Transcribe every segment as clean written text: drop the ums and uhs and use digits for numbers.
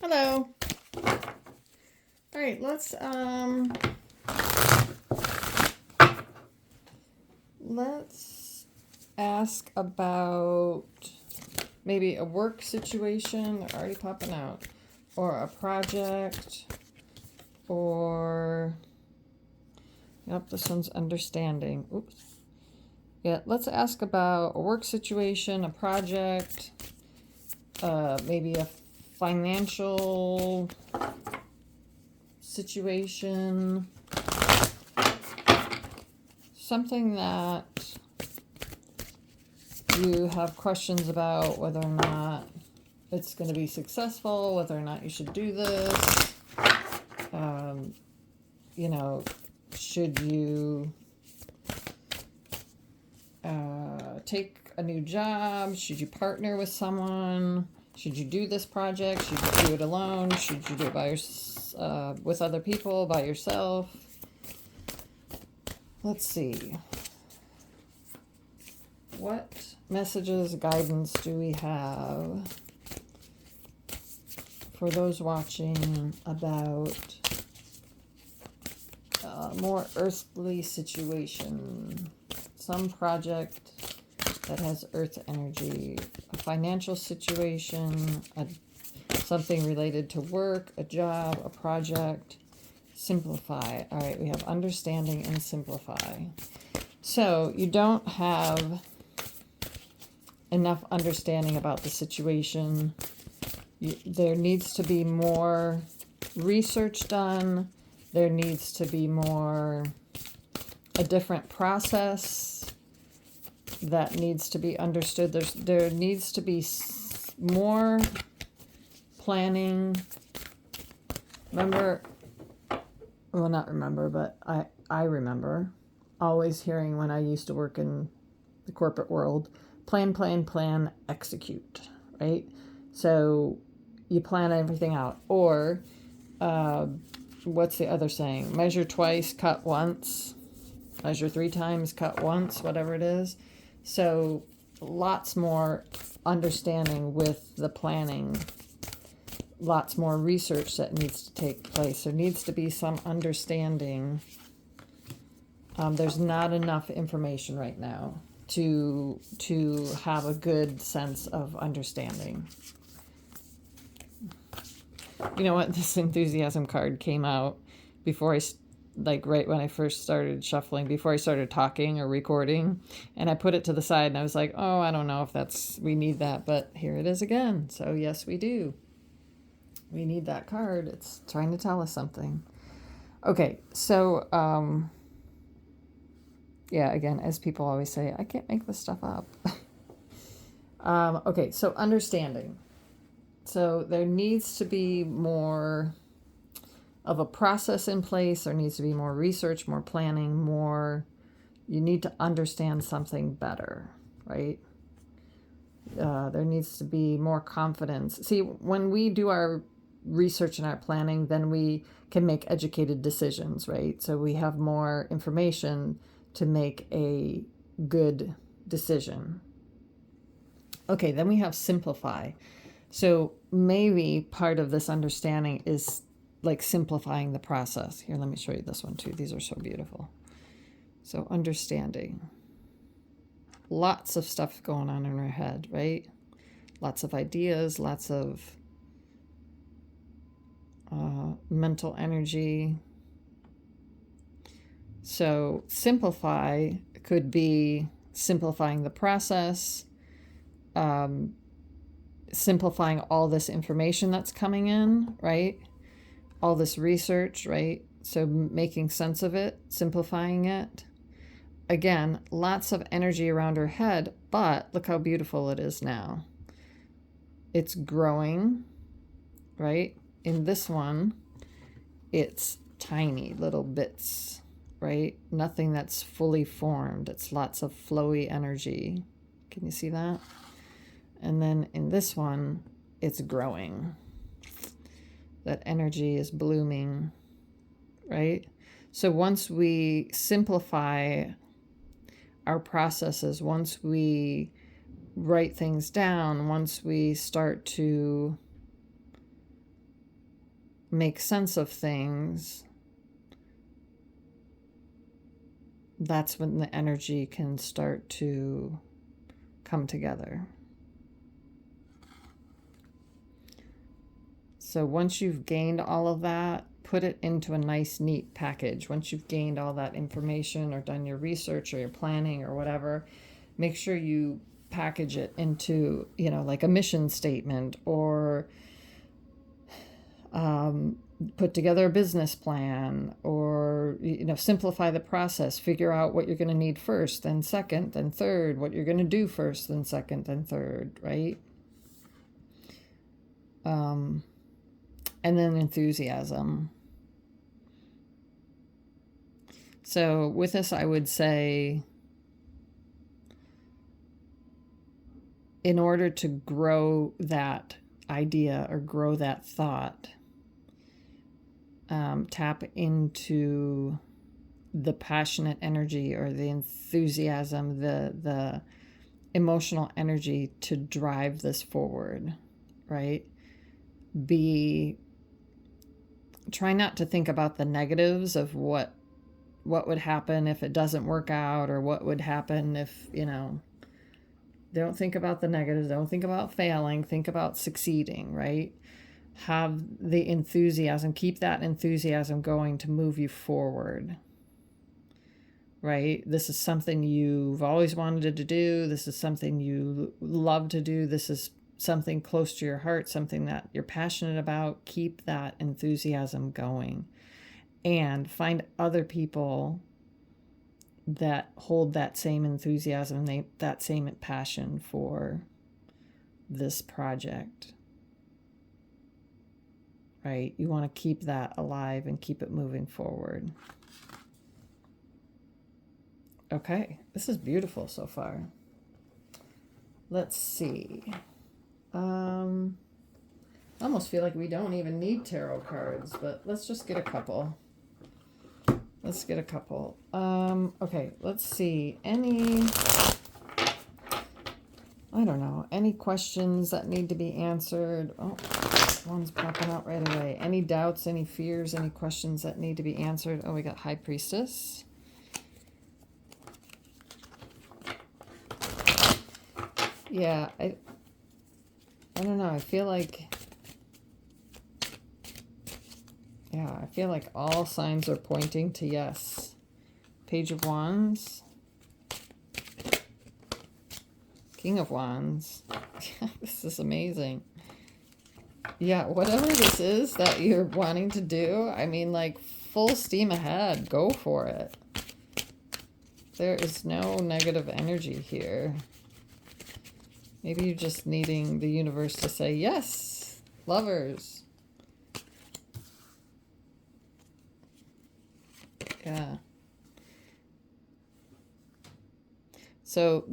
Hello. All right, let's ask about maybe a work situation. They're already popping out, or a project, or yep, this one's understanding. Oops. Yeah, let's ask about a work situation, a project, maybe a financial situation, something that you have questions about, whether or not it's going to be successful, whether or not you should do this. Should you take a new job? Should you partner with someone? Should you do this project? Should you do it alone? Should you do it with other people, by yourself? Let's see. What messages, guidance do we have for those watching about a more earthly situation? Some project that has earth energy, a financial situation, something related to work, a job, a project. Simplify. All right, we have understanding and simplify. So you don't have enough understanding about the situation. There needs to be more research done. There needs to be a different process that needs to be understood. There needs to be more planning. I remember always hearing when I used to work in the corporate world, plan, execute, right? So you plan everything out. Or what's the other saying? Measure twice, cut once. Measure 3 times, cut once, whatever it is. So lots more understanding with the planning. Lots more research that needs to take place. There needs to be some understanding. There's not enough information right now to have a good sense of understanding. You know what? This enthusiasm card came out before right when I first started shuffling, before I started talking or recording, and I put it to the side and I was like, oh, I don't know if we need that, but here it is again. So yes, we do. We need that card. It's trying to tell us something. Okay, so again, as people always say, I can't make this stuff up. Okay, so understanding. So there needs to be more of a process in place. There needs to be more research, more planning, you need to understand something better, right? There needs to be more confidence. See, when we do our research and our planning, then we can make educated decisions, right? So we have more information to make a good decision. Okay, then we have simplify. So maybe part of this understanding is like simplifying the process. Here, let me show you this one too. These are so beautiful. So understanding. Lots of stuff going on in our head, right? Lots of ideas, lots of mental energy. So simplify could be simplifying the process, simplifying all this information that's coming in, right? All this research, right? So making sense of it, simplifying it. Again, lots of energy around her head, but look how beautiful it is now. It's growing, right? In this one, it's tiny little bits, right? Nothing that's fully formed. It's lots of flowy energy. Can you see that? And then in this one, it's growing. That energy is blooming, right? So once we simplify our processes, once we write things down, once we start to make sense of things, that's when the energy can start to come together. So once you've gained all of that, put it into a nice, neat package. Once you've gained all that information or done your research or your planning or whatever, make sure you package it into, like a mission statement, or put together a business plan, or, simplify the process, figure out what you're going to need first, then second, then third, what you're going to do first, then second, then third, right? And then enthusiasm. So with this, I would say, in order to grow that idea or grow that thought, tap into the passionate energy or the enthusiasm, the emotional energy to drive this forward, right? Try not to think about the negatives of what would happen if it doesn't work out, or what would happen if, don't think about the negatives. Don't think about failing. Think about succeeding, right? Have the enthusiasm, keep that enthusiasm going to move you forward, right? This is something you've always wanted to do. This is something you love to do. This is something close to your heart, something that you're passionate about. Keep that enthusiasm going, and find other people that hold that same enthusiasm, that same passion for this project, right? You want to keep that alive and keep it moving forward. Okay, this is beautiful so far. Let's see. I almost feel like we don't even need tarot cards, but let's just get a couple. Okay, let's see. Any questions that need to be answered? Oh, one's popping out right away. Any doubts, any fears, any questions that need to be answered? Oh, we got High Priestess. Yeah, I don't know. I feel like all signs are pointing to yes. Page of Wands. King of Wands. This is amazing. Yeah, whatever this is that you're wanting to do, full steam ahead. Go for it. There is no negative energy here. Maybe you're just needing the universe to say, yes, lovers. Yeah. So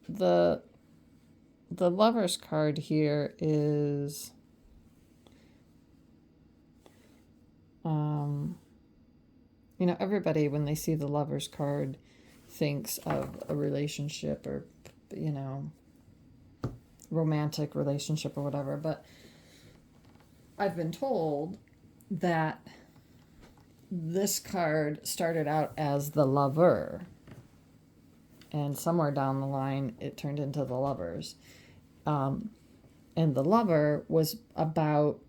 the Lovers card here is everybody, when they see the Lovers card, thinks of a relationship, or romantic relationship or whatever, but I've been told that this card started out as the Lover, and somewhere down the line it turned into the Lovers, and the Lover was about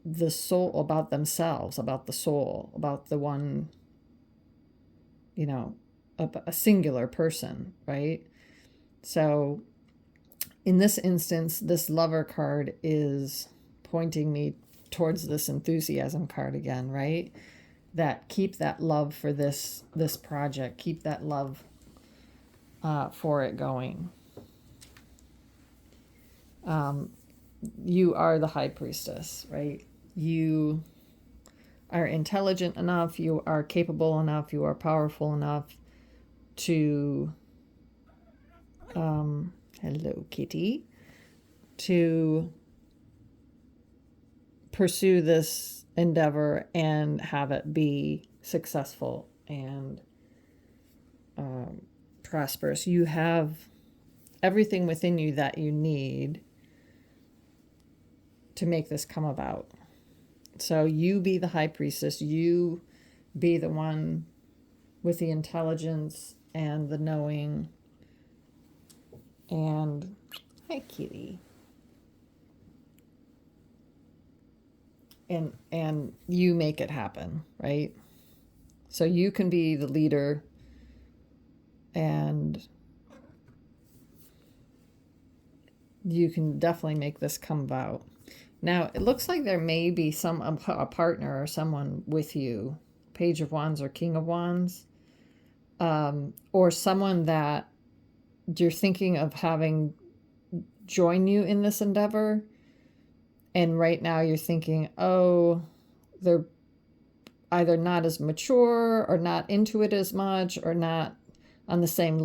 the soul, about themselves, about the soul, about the one, a singular person, right? So in this instance, this Lover card is pointing me towards this enthusiasm card again, right? That keep that love for this project, keep that love for it going. You are the High Priestess, right? You are intelligent enough, you are capable enough, you are powerful enough to hello kitty, to pursue this endeavor and have it be successful and prosperous. You have everything within you that you need to make this come about. So you be the high priestess. You be the one with the intelligence and the knowing. And hi, kitty. And you make it happen, right? So you can be the leader, and you can definitely make this come about. Now, it looks like there may be a partner or someone with you, Page of Wands or King of Wands, or someone that you're thinking of having join you in this endeavor. And right now you're thinking, oh, they're either not as mature or not into it as much or not on the same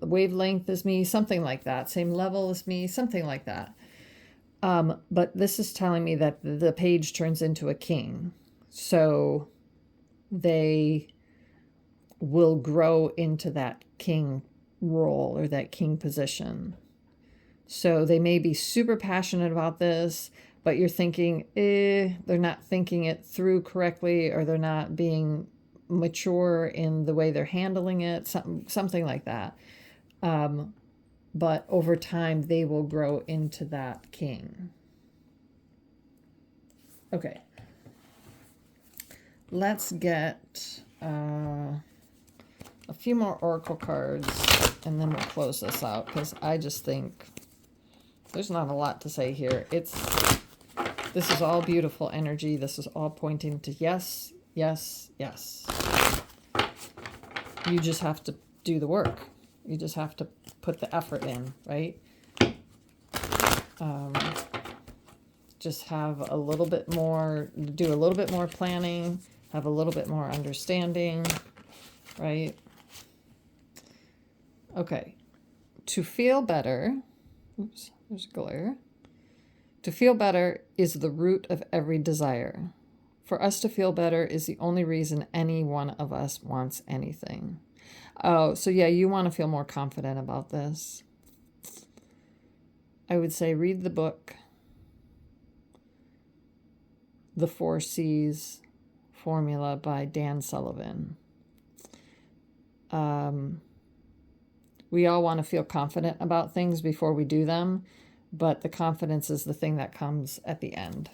wavelength as me, something like that, same level as me, something like that. But this is telling me that the page turns into a king. So they will grow into that king role or that king position. So they may be super passionate about this, but you're thinking, they're not thinking it through correctly, or they're not being mature in the way they're handling it, something like that. But over time, they will grow into that king. Okay. Let's get a few more oracle cards, and then we'll close this out, because I just think there's not a lot to say here. This is all beautiful energy. This is all pointing to yes, yes, yes. You just have to do the work. You just have to put the effort in, right? Just have a little bit more, do a little bit more planning, have a little bit more understanding, right? Okay. To feel better, oops, there's glare. To feel better is the root of every desire. For us to feel better is the only reason any one of us wants anything. Oh, so yeah, you want to feel more confident about this. I would say read the book, The 4 C's Formula by Dan Sullivan. We all want to feel confident about things before we do them, but the confidence is the thing that comes at the end.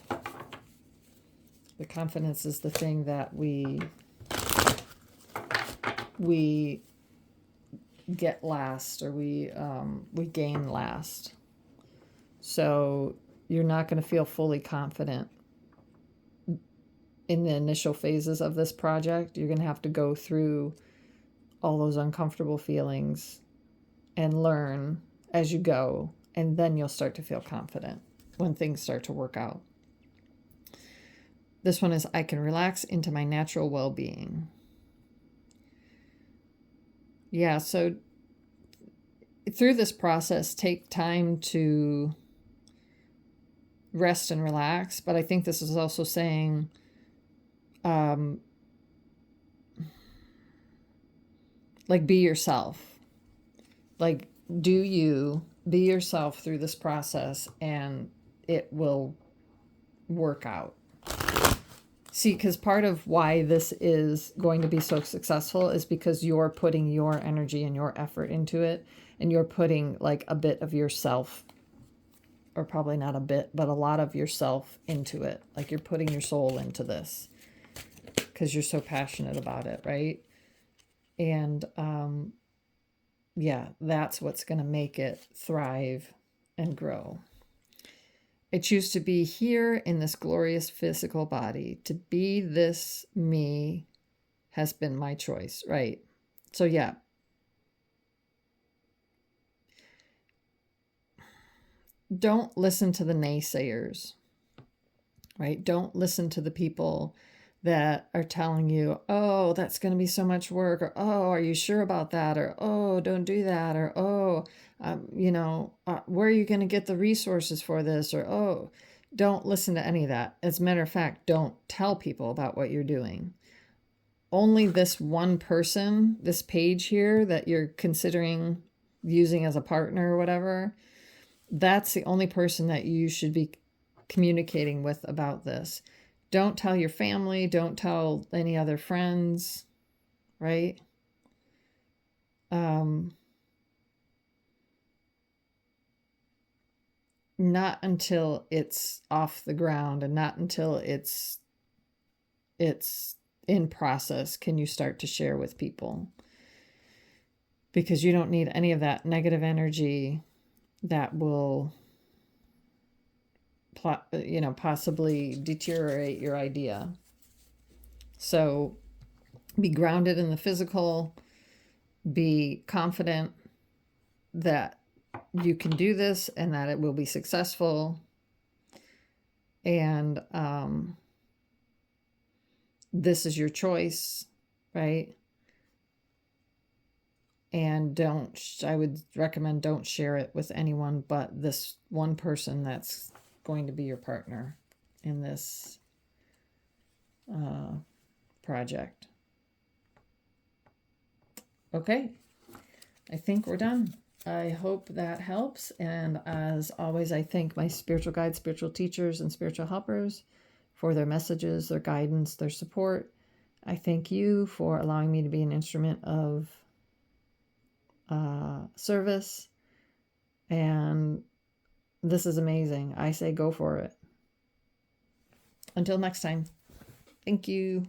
The confidence is the thing that we get last, or we gain last. So you're not going to feel fully confident in the initial phases of this project. You're going to have to go through all those uncomfortable feelings and learn as you go, and then you'll start to feel confident when things start to work out. This one is, I can relax into my natural well-being. Yeah, so through this process, take time to rest and relax, but I think this is also saying, like, be yourself. Like, do you be yourself through this process, and it will work out. See, because part of why this is going to be so successful is because you're putting your energy and your effort into it, and you're putting like a bit of yourself, or probably not a bit, but a lot of yourself into it. Like, you're putting your soul into this because you're so passionate about it, right? And yeah, that's what's going to make it thrive and grow. I choose to be here in this glorious physical body. To be this me has been my choice, right? So yeah. Don't listen to the naysayers, right? Don't listen to the people that are telling you, oh, that's going to be so much work, or, oh, are you sure about that? Or, oh, don't do that. Or, oh, where are you going to get the resources for this? Or, oh, don't listen to any of that. As a matter of fact, don't tell people about what you're doing. Only this one person, this page here that you're considering using as a partner or whatever, that's the only person that you should be communicating with about this. Don't tell your family, don't tell any other friends, right? Not until it's off the ground and not until it's in process can you start to share with people, because you don't need any of that negative energy that will possibly deteriorate your idea. So be grounded in the physical, be confident that you can do this and that it will be successful. And this is your choice, right? And I would recommend don't share it with anyone but this one person that's going to be your partner in this project. Okay, I think we're done. I hope that helps. And as always, I thank my spiritual guides, spiritual teachers, and spiritual helpers for their messages, their guidance, their support. I thank you for allowing me to be an instrument of service. And this is amazing. I say go for it. Until next time. Thank you.